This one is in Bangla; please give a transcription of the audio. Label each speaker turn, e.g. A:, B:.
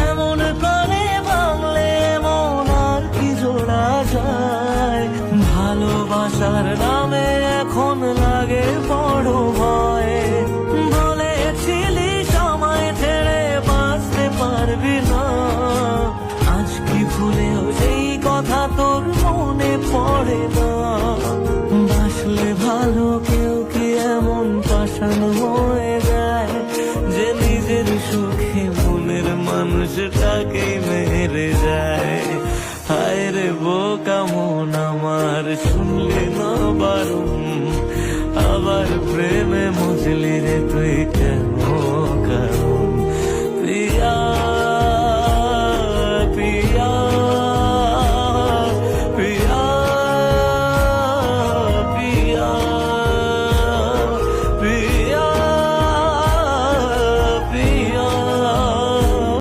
A: এমন করে ভাঙলে মন আর কি জোড়া যায়। ভালোবাসার নামে এখন লাগে বড় ভয়। বলেছিলি সময় ছেড়ে বাঁচতে পারবি না, আজ কি ভুলেও সেই কথা তোর মনে পড়ে না। বাসলে ভালো কেউ কি এমন পাষাণ হয়ে যায়, যে নিজের সুখে মনের মানুষটাকেই মেরে যায়। হায় রে বোকা মন আমার, শুনলি না বারণ, আবার প্রেমে মজলি রে তুই কেন।